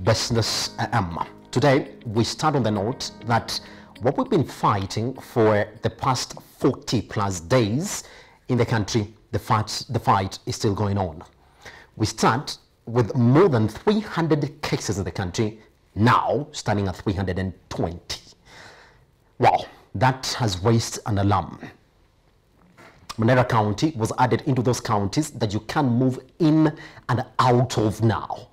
Business AM. Today, we start on the note that what we've been fighting for the past 40 plus days in the country, the fight is still going on. We start with more than 300 cases in the country, now standing at 320. Wow, that has raised an alarm. Mandera County was added into those counties that you can move in and out of now.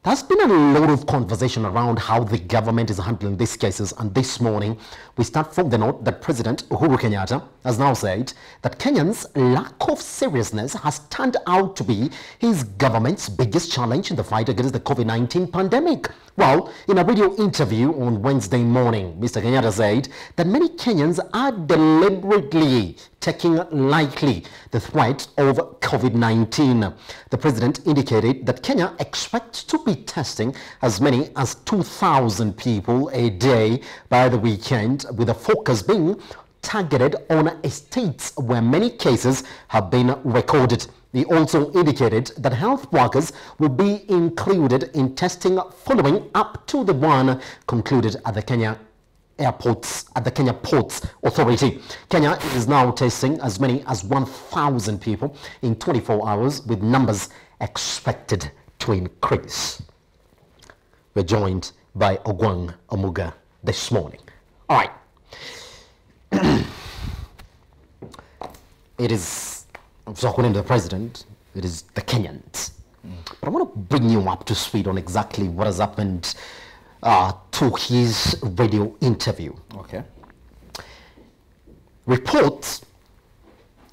There's been a lot of conversation around how the government is handling these cases, and this morning we start from the note that President Uhuru Kenyatta has now said that Kenyans' lack of seriousness has turned out to be his government's biggest challenge in the fight against the COVID-19 pandemic. Well, in a radio interview on Wednesday morning, Mr. Kenyatta said that many Kenyans are deliberately taking lightly the threat of COVID-19. The president indicated that Kenya expects to be testing as many as 2,000 people a day by the weekend, with the focus being targeted on estates where many cases have been recorded. He also indicated that health workers will be included in testing following up to the one concluded at the Kenya Ports Authority. Kenya is now testing as many as 1,000 people in 24 hours, with numbers expected to increase. We're joined by Ogwang Omuga this morning. All right. It is, so according to the president, it is the Kenyans. But I want to bring you up to speed on exactly what has happened to his radio interview. Okay. Reports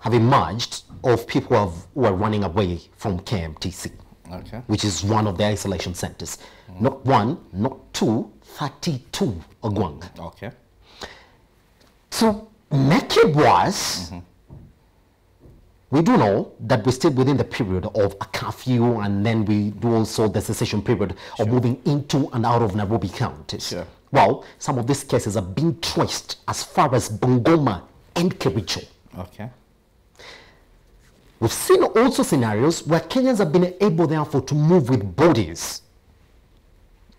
have emerged of people who are running away from KMTC, Okay. which is one of the isolation centers. Not one, not two, 32, Ogwang. Okay. To make it worse, we do know that we're still within the period of a curfew, and then we do also the cessation period of moving into and out of Nairobi counties. Sure. Well, some of these cases are being traced as far as Bungoma and Kericho. Okay. We've seen also scenarios where Kenyans have been able, therefore, to move with bodies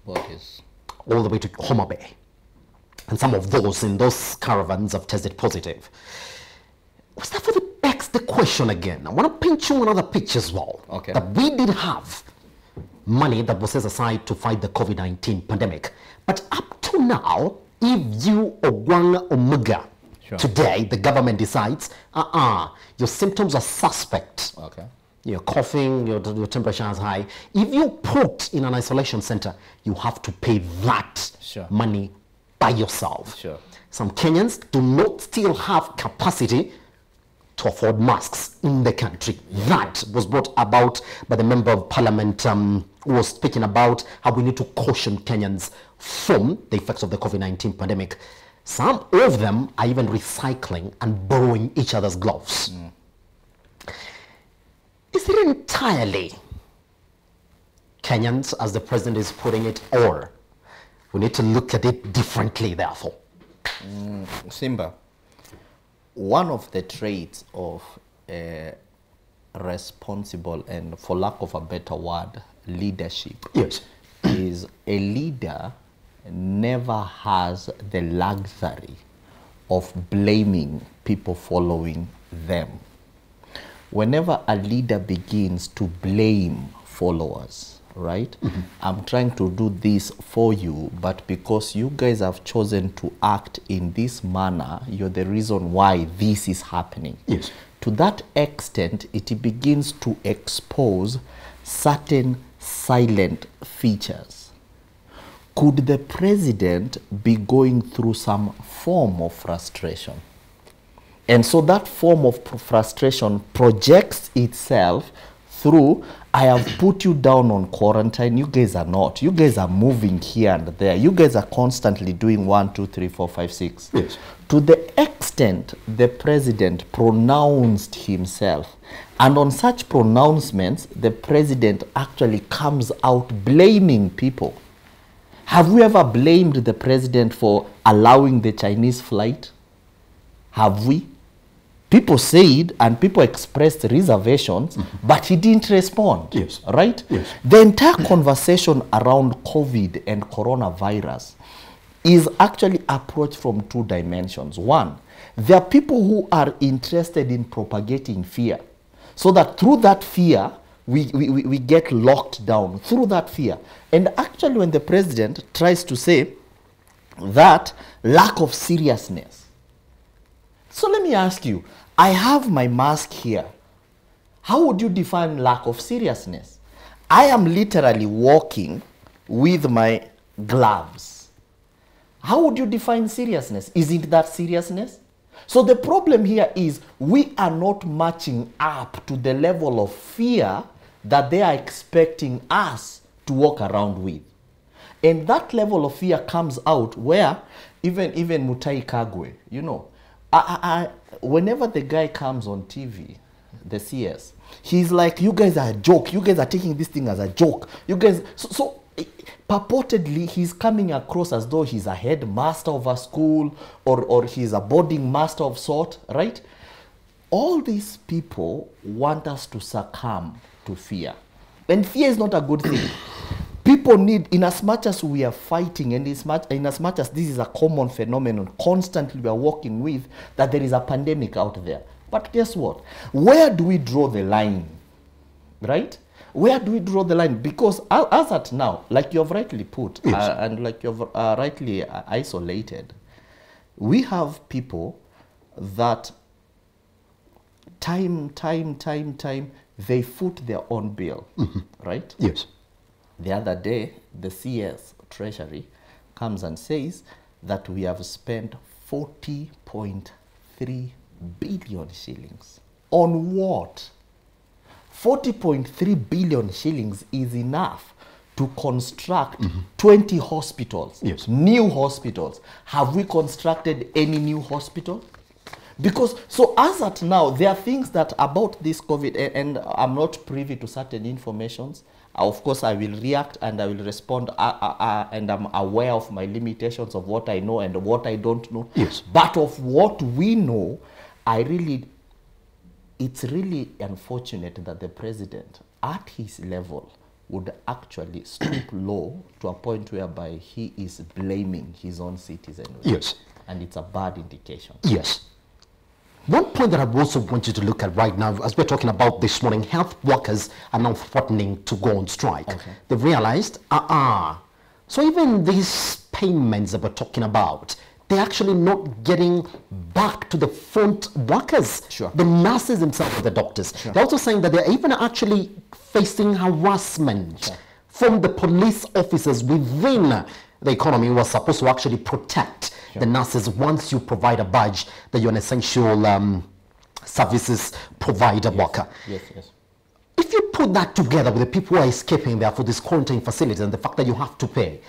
all the way to Homa Bay. And some of those in those caravans have tested positive. Was that for the begs the question again? I want to paint you another picture as well. Okay. That we did have money that was set aside to fight the COVID-19 pandemic. But up to now, if you, Ogwang Omuga, Sure. today the government decides, your symptoms are suspect. Okay. You're coughing, your temperature is high. If you put in an isolation center, you have to pay that Sure. money by yourself. Sure. Some Kenyans do not still have capacity to afford masks in the country. That was brought about by the member of parliament who was speaking about how we need to caution Kenyans from the effects of the COVID-19 pandemic. Some of them are even recycling and borrowing each other's gloves. Is it entirely Kenyans, as the president is putting it, or we need to look at it differently, therefore? Simba, one of the traits of a responsible and, for lack of a better word, leadership, Yes. is a leader never has the luxury of blaming people following them. Whenever a leader begins to blame followers, right? I'm trying to do this for you, but because you guys have chosen to act in this manner, you're the reason why this is happening. Yes. To that extent, it begins to expose certain silent features. Could the president be going through some form of frustration? And so that form of frustration projects itself through, I have put you down on quarantine, you guys are not. You guys are moving here and there. You guys are constantly doing 1, 2, 3, 4, 5, 6. Yes. To the extent the president pronounced himself, and on such pronouncements, the president actually comes out blaming people. Have we ever blamed the president for allowing the Chinese flight? Have we? People said and people expressed reservations, but he didn't respond. Yes. Right? Yes. The entire conversation around COVID and coronavirus is actually approached from two dimensions. One, there are people who are interested in propagating fear, so that through that fear, we get locked down through that fear. And actually, when the president tries to say that lack of seriousness. So let me ask you, I have my mask here. How would you define lack of seriousness? I am literally walking with my gloves. How would you define seriousness? Isn't that seriousness? So the problem here is we are not matching up to the level of fear that they are expecting us to walk around with. And that level of fear comes out where even Mutai Kagwe, you know, whenever the guy comes on TV, the CS, he's like, you guys are a joke. You guys are taking this thing as a joke. You guys, so purportedly, he's coming across as though he's a headmaster of a school or he's a boarding master of sort, right? All these people want us to succumb to fear. And fear is not a good thing. People need, in as much as we are fighting and in as much as this is a common phenomenon, constantly we are working with, that there is a pandemic out there. But guess what? Where do we draw the line? Right? Where do we draw the line? Because as at now, like you have rightly put, yes, and like you have rightly isolated, we have people that time, they foot their own bill, right? Yes. The other day, the CS Treasury comes and says that we have spent 40.3 billion shillings. On what? 40.3 billion shillings is enough to construct 20 hospitals, yes, new hospitals. Have we constructed any new hospital? Because, so as at now, there are things that about this COVID, and I'm not privy to certain informations. Of course, I will react and I will respond, and I'm aware of my limitations of what I know and what I don't know. Yes. But of what we know, it's really unfortunate that the president, at his level, would actually stoop low to a point whereby he is blaming his own citizenry. Yes. And it's a bad indication. Yes. One point that I also want you to look at right now, as we're talking about this morning, health workers are now threatening to go on strike. Okay. They've realized, so even these payments that we're talking about, they're actually not getting back to the front workers, sure, the nurses themselves, the doctors. Sure. They're also saying that they're even actually facing harassment, sure, from the police officers within the economy who are supposed to actually protect, sure, the nurses. Once you provide a badge that you're an essential services provider, yes, worker. Yes, yes. If you put that together with the people who are escaping there for these quarantine facilities and the fact that you have to pay,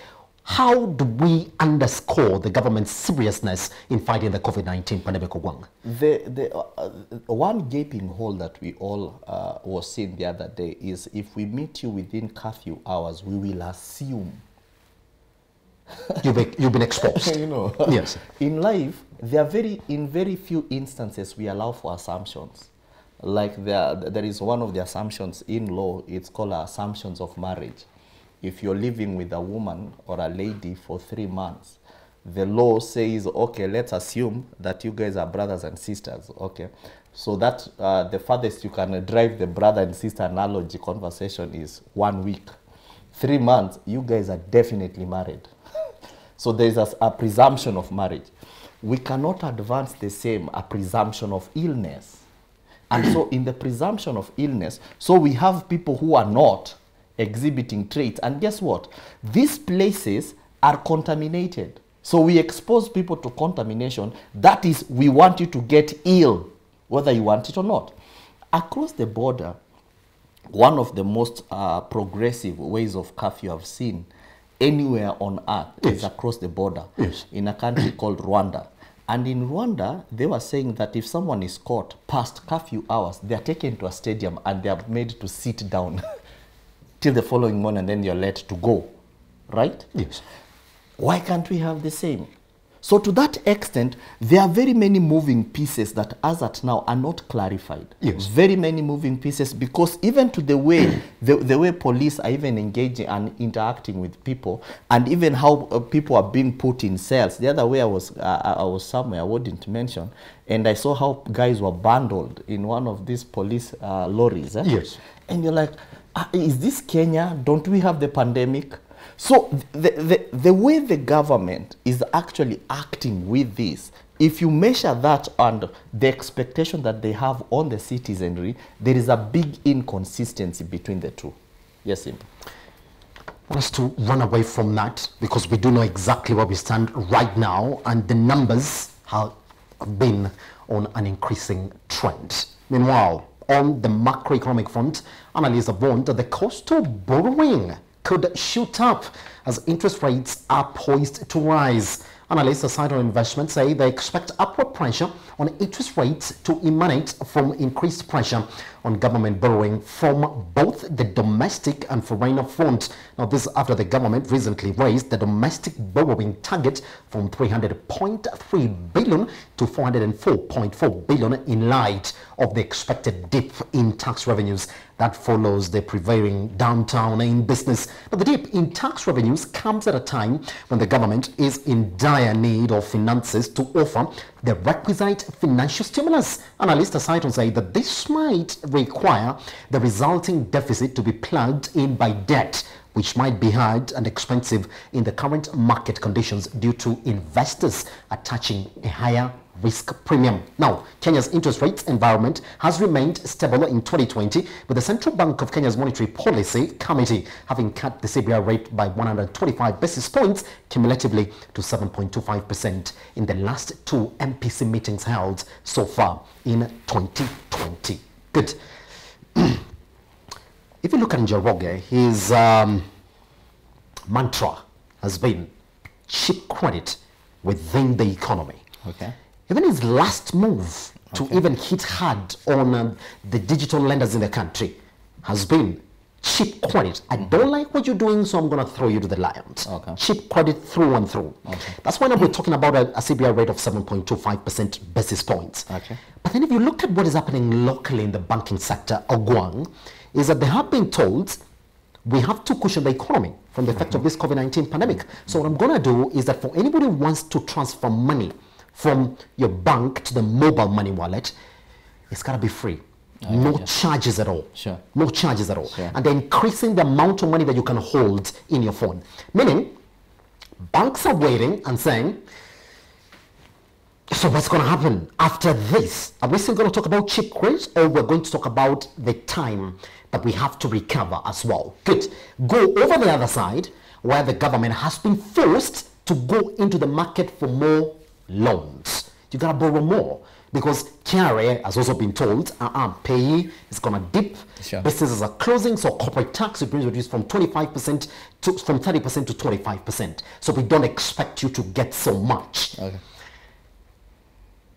how do we underscore the government's seriousness in fighting the COVID-19 pandemic, Ogwang? The one gaping hole that we all was seeing the other day is if we meet you within curfew hours, we will assume. You've been exposed. You know, yes. In life, in very few instances we allow for assumptions. Like there is one of the assumptions in law. It's called assumptions of marriage. If you're living with a woman or a lady for 3 months, the law says, okay, let's assume that you guys are brothers and sisters. Okay, so that the farthest you can drive the brother and sister analogy conversation is 1 week. 3 months, you guys are definitely married. So there's a presumption of marriage. We cannot advance the same, a presumption of illness. And so in the presumption of illness, so we have people who are not exhibiting traits. And guess what? These places are contaminated. So we expose people to contamination. That is, we want you to get ill, whether you want it or not. Across the border, one of the most progressive ways of curfew I've seen anywhere on earth, yes, is across the border, yes, in a country called Rwanda. And in Rwanda, they were saying that if someone is caught past curfew hours, they are taken to a stadium and they are made to sit down till the following morning, and then you're let to go, right? Yes. Why can't we have the same? So to that extent, there are very many moving pieces that as at now are not clarified. Yes. Very many moving pieces, because even to the way the way police are even engaging and interacting with people, and even how people are being put in cells. The other way I was somewhere, I wouldn't mention, and I saw how guys were bundled in one of these police lorries. Yes. And you're like, is this Kenya? Don't we have the pandemic? So the way the government is actually acting with this, if you measure that and the expectation that they have on the citizenry, there is a big inconsistency between the two. Yes, Simba. I want us to run away from that, because we do know exactly where we stand right now, and the numbers have been on an increasing trend. Meanwhile, on the macroeconomic front, analysts have warned that the cost of borrowing could shoot up as interest rates are poised to rise. Analysts aside on investment say they expect upward pressure on interest rates to emanate from increased pressure on government borrowing from both the domestic and foreign front. Now, this after the government recently raised the domestic borrowing target from 300.3 billion to 404.4 billion in light of the expected dip in tax revenues that follows the prevailing downturn in business. But the dip in tax revenues comes at a time when the government is in dire need of finances to offer the requisite financial stimulus. Analysts aside on say that this might require the resulting deficit to be plugged in by debt, which might be hard and expensive in the current market conditions due to investors attaching a higher risk premium. Now, Kenya's interest rates environment has remained stable in 2020, with the Central Bank of Kenya's Monetary Policy Committee having cut the CBR rate by 125 basis points cumulatively to 7.25% in the last two MPC meetings held so far in 2020. Good. If you look at Njoroge, his mantra has been cheap credit within the economy. Okay. Even his last move to even hit hard on the digital lenders in the country has been cheap credit. I don't like what you're doing, so I'm going to throw you to the lions. Okay. Cheap credit through and through. Okay. That's why now we're talking about a CBR rate of 7.25% basis points. Okay. But then if you look at what is happening locally in the banking sector, Ogwang, is that they have been told we have to cushion the economy from the effect of this COVID-19 pandemic. So what I'm going to do is that for anybody who wants to transfer money from your bank to the mobile money wallet, it's got to be free. No charges at all. Sure. No charges at all. Sure. And they're increasing the amount of money that you can hold in your phone. Meaning, banks are waiting and saying, so what's going to happen after this? Are we still going to talk about cheap credit, or we're going to talk about the time that we have to recover as well? Good. Go over the other side, where the government has been forced to go into the market for more loans. You got to borrow more, because KRA has also been told, pay is going to dip. Sure. Businesses are closing, so corporate tax is being reduced from 25% to from 30% to 25%. So we don't expect you to get so much. Okay.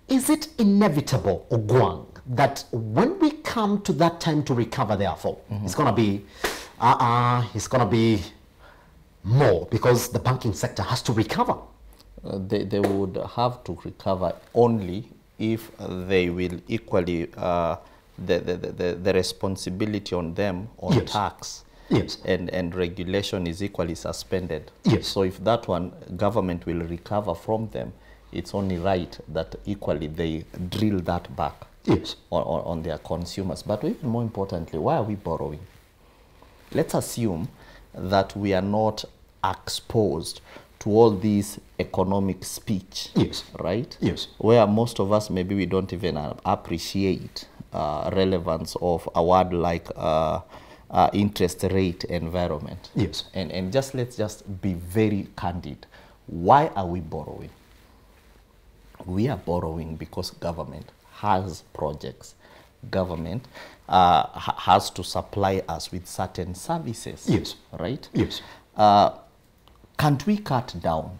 Is it inevitable, Ogwang, that when we come to that time to recover, therefore, it's going to be more, because the banking sector has to recover? They would have to recover only if they will equally the responsibility on them on tax and regulation is equally suspended. So if that one government will recover from them, it's only right that equally they drill that back on their consumers. But even more importantly, why are we borrowing? Let's assume that we are not exposed to all these economic speech, right? Where most of us, maybe we don't even appreciate relevance of a word like interest rate environment. And let's just be very candid. Why are we borrowing? We are borrowing because government has projects. Government has to supply us with certain services. Right? Can't we cut down?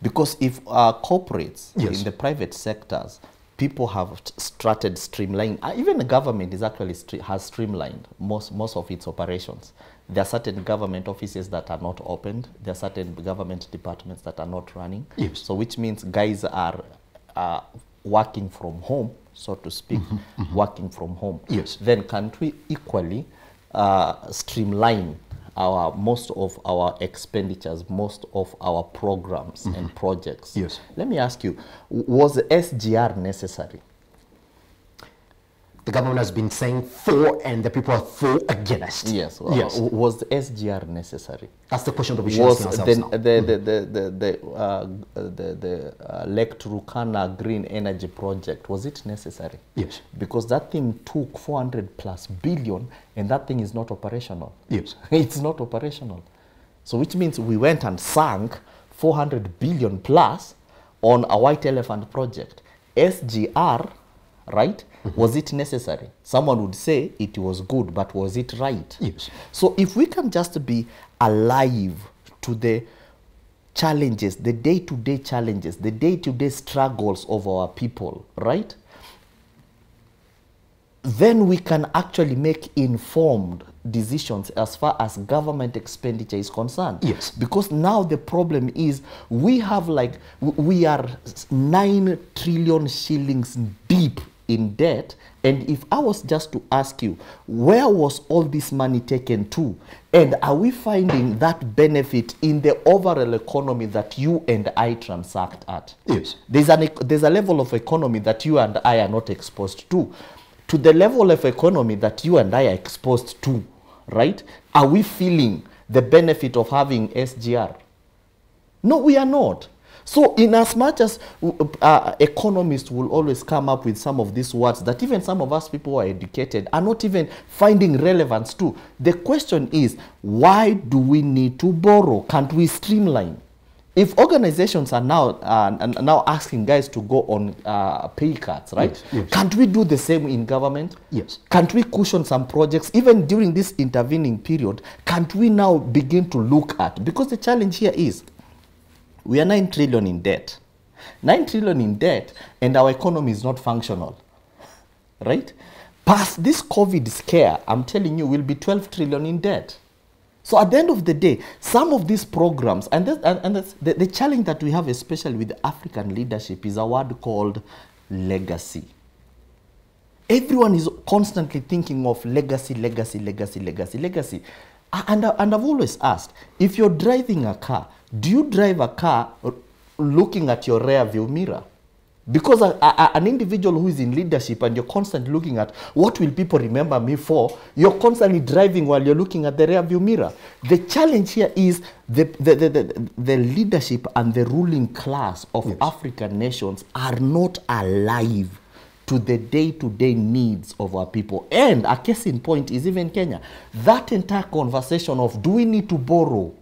Because if corporates in the private sectors people have started streamlining. Even the government is actually has streamlined most of its operations. There are certain government offices that are not opened. There are certain government departments that are not running. Yes. So which means guys are working from home, so to speak, working from home. Yes. Then can't we equally streamline most of our expenditures, most of our programs and projects? Yes. Let me ask you, was SGR necessary? The government has been saying for, and the people are for against. Yes. Yes. Was the SGR necessary? That's the question that we should ask ourselves now. The Lake Turkana Green Energy Project, was it necessary? Yes. Because that thing took 400+ billion, and that thing is not operational. Yes. It's not operational. So which means we went and sank 400 billion plus on a white elephant project. SGR, right? Was it necessary? Someone would say it was good, but was it right? Yes. So if we can just be alive to the challenges, the day-to-day challenges, the day-to-day struggles of our people, right? Then we can actually make informed decisions as far as government expenditure is concerned. Yes. Because now the problem is we have we are 9 trillion shillings deep in debt. And if I was just to ask you, where was all this money taken to? And are we finding that benefit in the overall economy that you and I transact at? Yes. There's a level of economy that you and I are not exposed to. To the level of economy that you and I are exposed to, right? Are we feeling the benefit of having SGR? No, we are not. So in as much as economists will always come up with some of these words that even some of us people who are educated are not even finding relevance to, the question is, why do we need to borrow? Can't we streamline? If organizations are now asking guys to go on pay cuts, right? Yes, yes. Can't we do the same in government? Yes. Can't we cushion some projects even during this intervening period? Can't we now begin to look at, because the challenge here is, we are 9 trillion in debt. 9 trillion in debt, and our economy is not functional, right? Past this COVID scare, I'm telling you, we'll be 12 trillion in debt. So at the end of the day, some of these programs, and the challenge that we have, especially with the African leadership, is a word called legacy. Everyone is constantly thinking of legacy, legacy, legacy, legacy, legacy. And I've always asked, if you're driving a car, do you drive a car looking at your rear view mirror? Because an individual who is in leadership and you're constantly looking at what will people remember me for, you're constantly driving while you're looking at the rear view mirror. The challenge here is the leadership and the ruling class of African nations are not alive to the day-to-day needs of our people. And a case in point is even Kenya. That entire conversation of, do we need to borrow?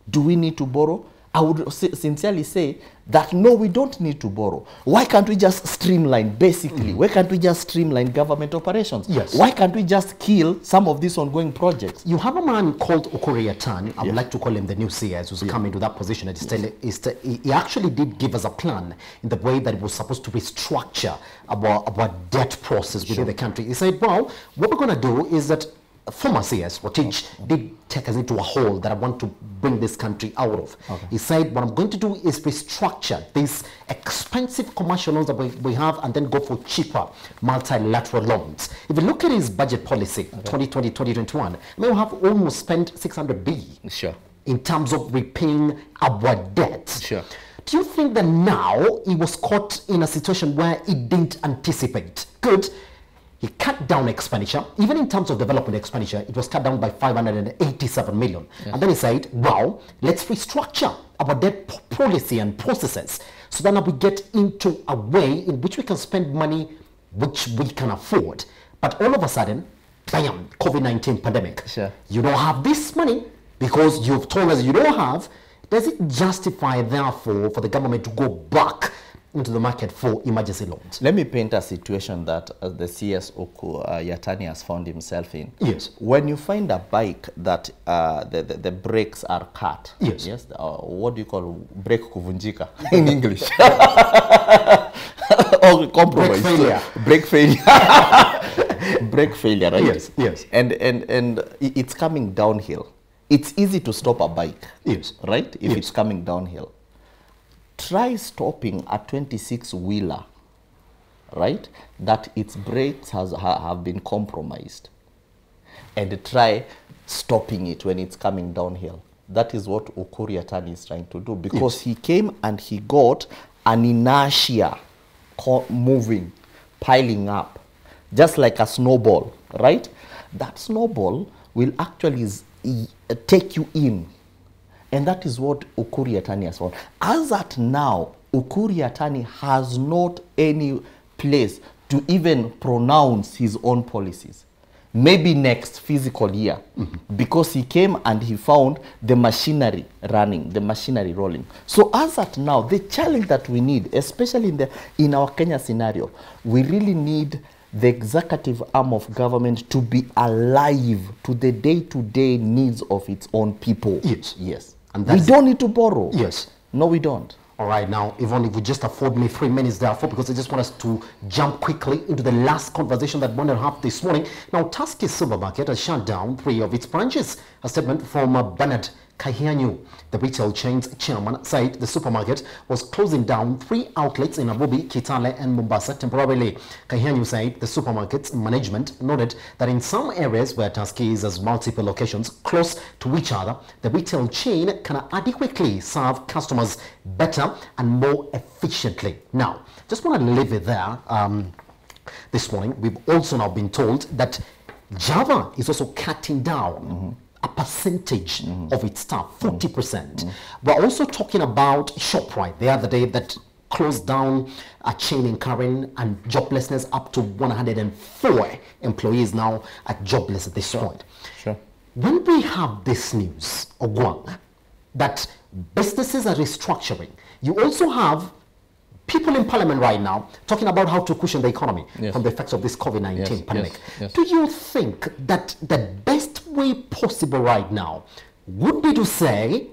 Do we need to borrow? I would sincerely say that no, we don't need to borrow. Why can't we just streamline, basically? Why can't we just streamline government operations? Yes. Why can't we just kill some of these ongoing projects? You have a man called Okorie-Atan. I would like to call him the new CS who's come into that position. He actually did give us a plan in the way that it was supposed to restructure our debt process within the country. He said, well, what we're going to do is that former CS, Rotich, did take us into a hole that I want to bring this country out of. He said, what I'm going to do is restructure these expensive commercial loans that we have and then go for cheaper multilateral loans. If you look at his budget policy, 2020-2021, we have almost spent 600 billion in terms of repaying our debt. Do you think that now he was caught in a situation where he didn't anticipate? Good. He cut down expenditure, even in terms of development expenditure, it was cut down by 587 million. And then he said, well, let's restructure our debt policy and processes so that now we get into a way in which we can spend money which we can afford. But all of a sudden, bam, COVID-19 pandemic. You don't have this money because you've told us you don't have. Does it justify, therefore, for the government to go back into the market for emergency loans? Let me paint a situation that the CS Okorie-Atan has found himself in. Yes. When you find a bike that the brakes are cut. Yes. What do you call brake kuvunjika in English? or compromise. Break failure. Break failure. Break failure, right? Yes, yes. And it's coming downhill. It's easy to stop a bike. Yes. Right? If Yes. it's coming downhill. Try stopping a 26-wheeler, right? That its brakes have been compromised. And try stopping it when it's coming downhill. That is what Ukur Yatani is trying to do, because Yes. he came and he got an inertia moving, piling up, just like a snowball, right? That snowball will actually take you in. And that is what Ukur Yatani has found. As at now, Ukur Yatani has not any place to even pronounce his own policies. Maybe next fiscal year, because he came and he found the machinery running, the machinery rolling. So as at now, the challenge that we need, especially in our Kenya scenario, we really need the executive arm of government to be alive to the day-to-day needs of its own people. Yes. Yes. And we don't need to borrow. Yes. No, we don't. All right, now, Yvonne, if you just afford me 3 minutes, therefore, because I just want us to jump quickly into the last conversation that we wanted to have this morning. Now, Tuskys supermarket has shut down 3 of its branches. A statement from Bernard Kahianyu, the retail chain's chairman, said the supermarket was closing down 3 outlets in Nairobi, Kitale, and Mombasa temporarily. Kahianyu said the supermarket's management noted that in some areas where Tuskys has multiple locations close to each other, the retail chain can adequately serve customers better and more efficiently. Now, just want to leave it there. This morning, we've also now been told that Java is also cutting down a percentage of its staff, 40%. We're also talking about ShopRite the other day that closed down a chain in Karen, and joblessness up to 104 employees now are jobless at this point. Sure. When we have this news, Ogwang, that businesses are restructuring, you also have people in parliament right now talking about how to cushion the economy from the effects of this COVID-19 pandemic. Yes. Do you think that the best way possible right now would be to say,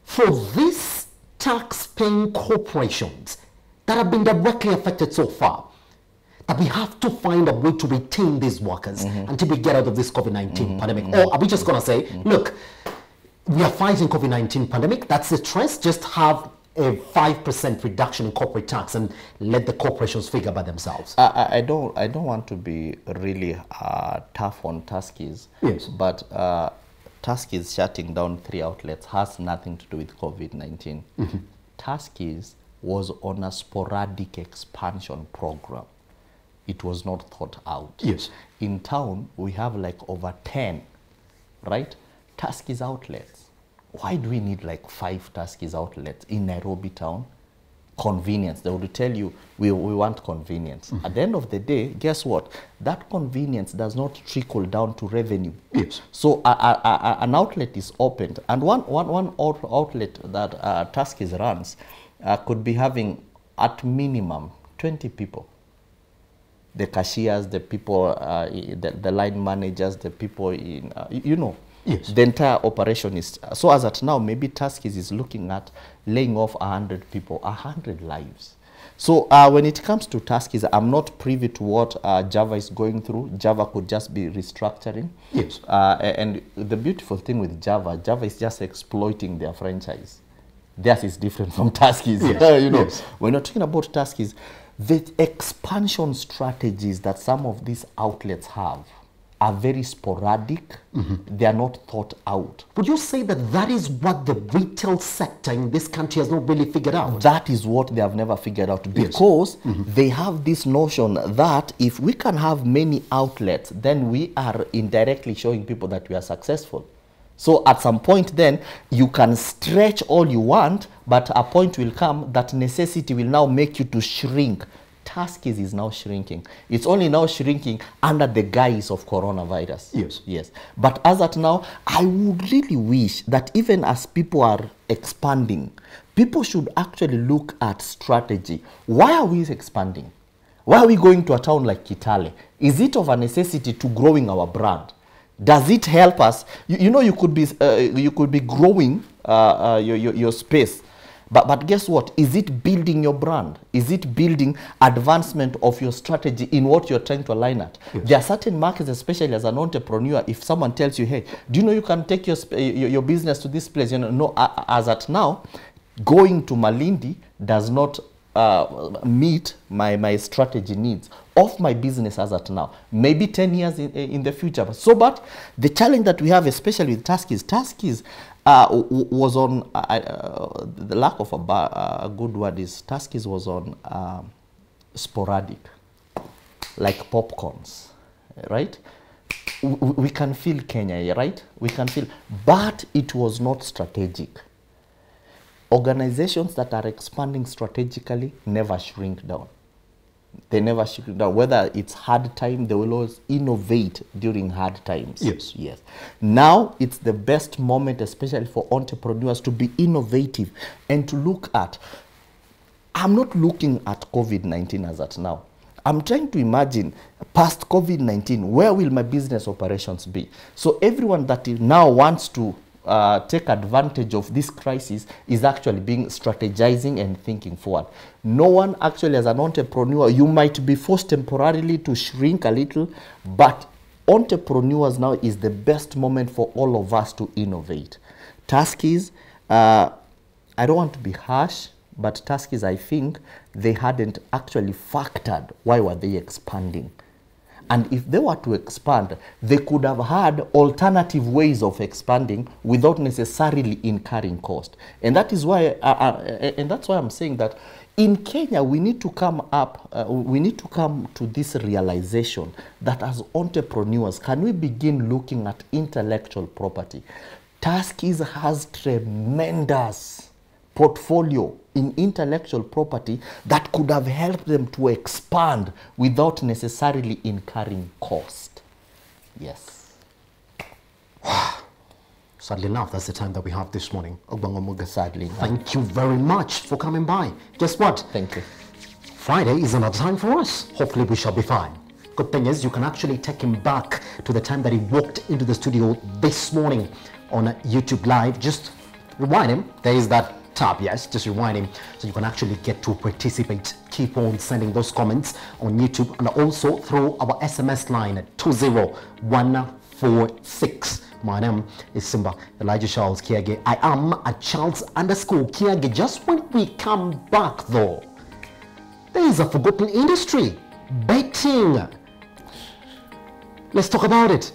for these tax-paying corporations that have been directly affected so far, that we have to find a way to retain these workers until we get out of this COVID-19 pandemic? Or are we just going to say, look, we are fighting COVID-19 pandemic, that's the stress, just have a 5% reduction in corporate tax and let the corporations figure by themselves? I don't want to be really tough on Tuskys. Yes. But Tuskys shutting down 3 outlets has nothing to do with COVID-19. Tuskys was on a sporadic expansion program. It was not thought out. Yes. In town, we have like over 10, right? Tuskys outlets. Why do we need like 5 Tuskys outlets in Nairobi town? Convenience. They would tell you, we want convenience. At the end of the day, guess what? That convenience does not trickle down to revenue. Yes. So an outlet is opened, and one outlet that Tuskys runs could be having at minimum 20 people. The cashiers, the people, the line managers, the people in, you know. Yes. The entire operation is, so as at now, maybe Tuskys is looking at laying off 100 people, 100 lives. So when it comes to Tuskys, I'm not privy to what Java is going through. Java could just be restructuring. Yes. And the beautiful thing with Java is just exploiting their franchise. Theirs is different from Tuskys. Yes. You know, Yes. when you're talking about Tuskys, the expansion strategies that some of these outlets have are very sporadic. They are not thought out. Would you say that that is what the retail sector in this country has not really figured out? That is what they have never figured out, because they have this notion that if we can have many outlets, then we are indirectly showing people that we are successful. So at some point then, you can stretch all you want, but a point will come that necessity will now make you to shrink. Tuskys is now shrinking. It's only now shrinking under the guise of coronavirus. Yes. Yes. But as at now, I would really wish that even as people are expanding, people should actually look at strategy. Why are we expanding? Why are we going to a town like Kitale? Is it of a necessity to growing our brand? Does it help us? You know, you could be growing your space, But guess what? Is it building your brand? Is it building advancement of your strategy in what you're trying to align at? Yes. There are certain markets, especially as an entrepreneur, if someone tells you, hey, do you know you can take your business to this place? You know, no, as at now, going to Malindi does not meet my strategy needs of my business as at now. Maybe 10 years in the future. But the challenge that we have, especially with Tuskys, was on, the lack of a good word is, Tuskys was on sporadic, like popcorns, right? We can feel Kenya, right? We can feel, but it was not strategic. Organizations that are expanding strategically never shrink down. They never shrink down. Whether it's hard time, they will always innovate during hard times. Yes. Yes. Now it's the best moment, especially for entrepreneurs, to be innovative and to look at. I'm not looking at COVID-19 as at now. I'm trying to imagine past COVID-19, where will my business operations be? So everyone that now wants to take advantage of this crisis is actually being strategizing and thinking forward. No one actually, as an entrepreneur, you might be forced temporarily to shrink a little, but entrepreneurs now is the best moment for all of us to innovate. Tuskys, I don't want to be harsh, but Tuskys, I think they hadn't actually factored why were they expanding. And if they were to expand, they could have had alternative ways of expanding without necessarily incurring cost. And that is why, that's why I'm saying that in Kenya, we need to come to this realization that as entrepreneurs, can we begin looking at intellectual property? Tuskys has tremendous portfolio in intellectual property that could have helped them to expand without necessarily incurring cost. Yes. Sadly enough, that's the time that we have this morning. Ogwang Omuga, sadly. Thank you very much for coming by. Guess what? Thank you. Friday is another time for us. Hopefully we shall be fine. Good thing is you can actually take him back to the time that he walked into the studio this morning on YouTube Live. Just rewind him. There is that tab, yes, just rewind him so you can actually get to participate. Keep on sending those comments on YouTube and also through our SMS line at 20146. My name is Simba Elijah Charles Kiage. I am at Charles_Kiage. Just when we come back though, there is a forgotten industry, betting. Let's talk about it.